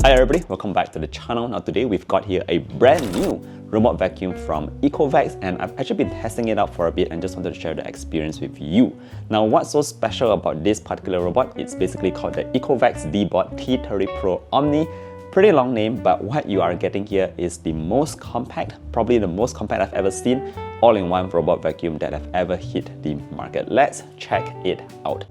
Hi everybody, welcome back to the channel. Now today we've got here a brand new robot vacuum from Ecovacs, and I've actually been testing it out for a bit and just wanted to share the experience with you. Now what's so special about this particular robot? It's basically called the Ecovacs DEEBOT T30 Pro Omni. Pretty long name, but what you are getting here is the most compact, probably the most compact I've ever seen, all-in-one robot vacuum that have ever hit the market. Let's check it out.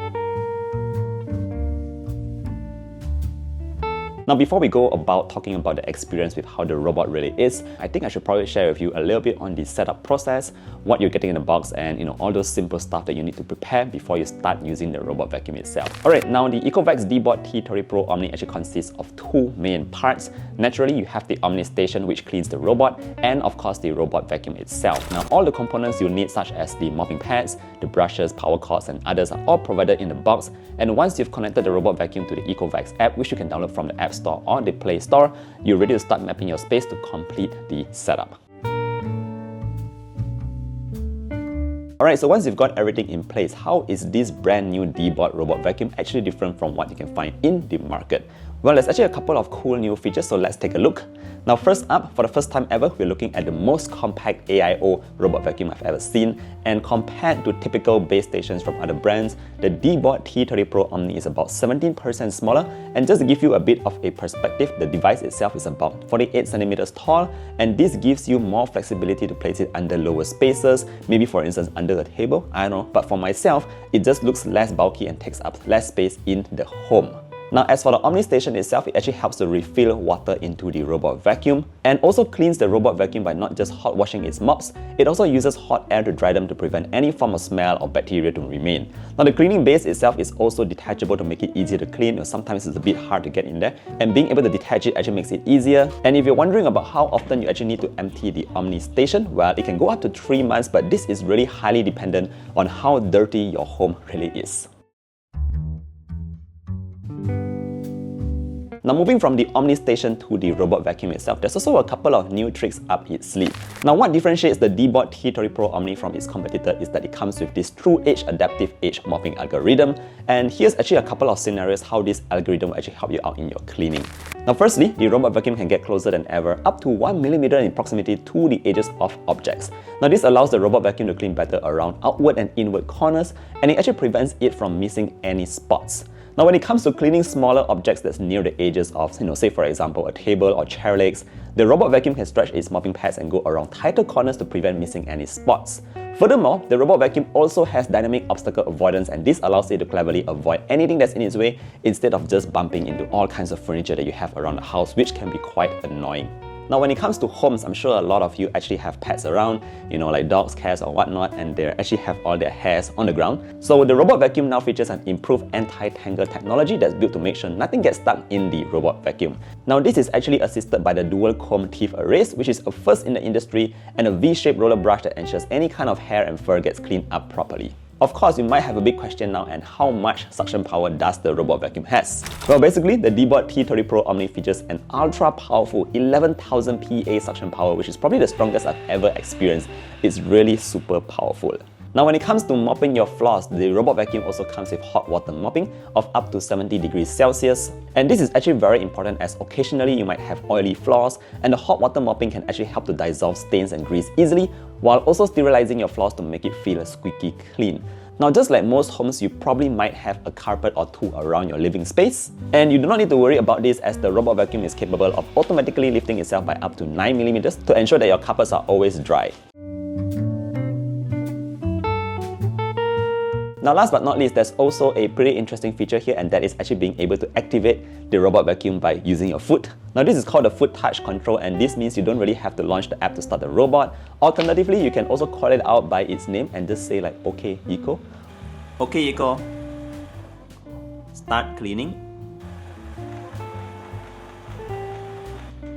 Now before we go about talking about the experience with how the robot really is, I think I should probably share with you a little bit on the setup process, what you're getting in the box, and all those simple stuff that you need to prepare before you start using the robot vacuum itself. Alright, now the Ecovacs DEEBOT T30 Pro Omni actually consists of two main parts. Naturally, you have the Omni Station which cleans the robot, and of course the robot vacuum itself. Now all the components you need, such as the mopping pads, the brushes, power cords, and others are all provided in the box. And once you've connected the robot vacuum to the Ecovacs app, which you can download from the App Store or the Play Store, you're ready to start mapping your space to complete the setup. Alright, so once you've got everything in place, how is this brand new DEEBOT robot vacuum actually different from what you can find in the market? Well, there's actually a couple of cool new features, so let's take a look. Now first up, for the first time ever, we're looking at the most compact AIO robot vacuum I've ever seen, and compared to typical base stations from other brands, the DEEBOT T30 Pro Omni is about 17% smaller. And just to give you a bit of a perspective, the device itself is about 48 centimeters tall, and this gives you more flexibility to place it under lower spaces, maybe for instance under the table, I don't know, but for myself, it just looks less bulky and takes up less space in the home. Now as for the Omni Station itself, it actually helps to refill water into the robot vacuum and also cleans the robot vacuum by not just hot washing its mops, it also uses hot air to dry them to prevent any form of smell or bacteria to remain. Now the cleaning base itself is also detachable to make it easier to clean. Sometimes it's a bit hard to get in there, and being able to detach it actually makes it easier. And if you're wondering about how often you actually need to empty the Omni Station, well, it can go up to 3 months, but this is really highly dependent on how dirty your home really is. Now moving from the Omni Station to the robot vacuum itself, there's also a couple of new tricks up its sleeve. Now what differentiates the DEEBOT T30 Pro Omni from its competitor is that it comes with this TruEdge adaptive edge mopping algorithm, and here's actually a couple of scenarios how this algorithm will actually help you out in your cleaning. Now firstly, the robot vacuum can get closer than ever, up to 1 millimeter in proximity to the edges of objects. Now this allows the robot vacuum to clean better around outward and inward corners, and it actually prevents it from missing any spots. Now when it comes to cleaning smaller objects that's near the edges of, say for example a table or chair legs, the robot vacuum can stretch its mopping pads and go around tighter corners to prevent missing any spots. Furthermore, the robot vacuum also has dynamic obstacle avoidance, and this allows it to cleverly avoid anything that's in its way instead of just bumping into all kinds of furniture that you have around the house, which can be quite annoying. Now when it comes to homes, I'm sure a lot of you actually have pets around, like dogs, cats or whatnot, and they actually have all their hairs on the ground. So the robot vacuum now features an improved anti-tangle technology that's built to make sure nothing gets stuck in the robot vacuum. Now this is actually assisted by the dual comb teeth arrays, which is a first in the industry, and a V-shaped roller brush that ensures any kind of hair and fur gets cleaned up properly. Of course, you might have a big question now, and how much suction power does the robot vacuum has? Well, basically, the DEEBOT T30 Pro Omni features an ultra-powerful 11,000 PA suction power, which is probably the strongest I've ever experienced. It's really super powerful. Now when it comes to mopping your floors, the robot vacuum also comes with hot water mopping of up to 70 degrees Celsius. And this is actually very important, as occasionally you might have oily floors, and the hot water mopping can actually help to dissolve stains and grease easily, while also sterilizing your floors to make it feel squeaky clean. Now just like most homes, you probably might have a carpet or two around your living space, and you do not need to worry about this, as the robot vacuum is capable of automatically lifting itself by up to 9 millimeters to ensure that your carpets are always dry. Now last but not least, there's also a pretty interesting feature here, and that is actually being able to activate the robot vacuum by using your foot. Now this is called the foot touch control, and this means you don't really have to launch the app to start the robot. Alternatively, you can also call it out by its name and just say like, "Okay Eco, okay Eco, start cleaning.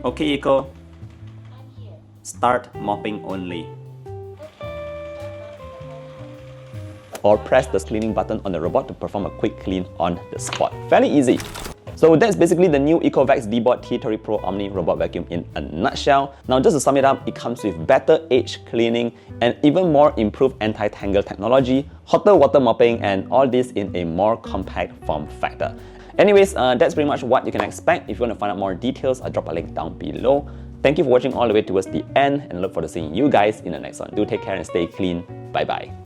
Okay Eco, start mopping only." Or press the cleaning button on the robot to perform a quick clean on the spot. Fairly easy. So that's basically the new Ecovacs DEEBOT T30 Pro Omni robot vacuum in a nutshell. Now just to sum it up, it comes with better edge cleaning and even more improved anti-tangle technology, hotter water mopping, and all this in a more compact form factor. Anyways, that's pretty much what you can expect. If you want to find out more details, I'll drop a link down below. Thank you for watching all the way towards the end, and look forward to seeing you guys in the next one. Do take care and stay clean. Bye bye.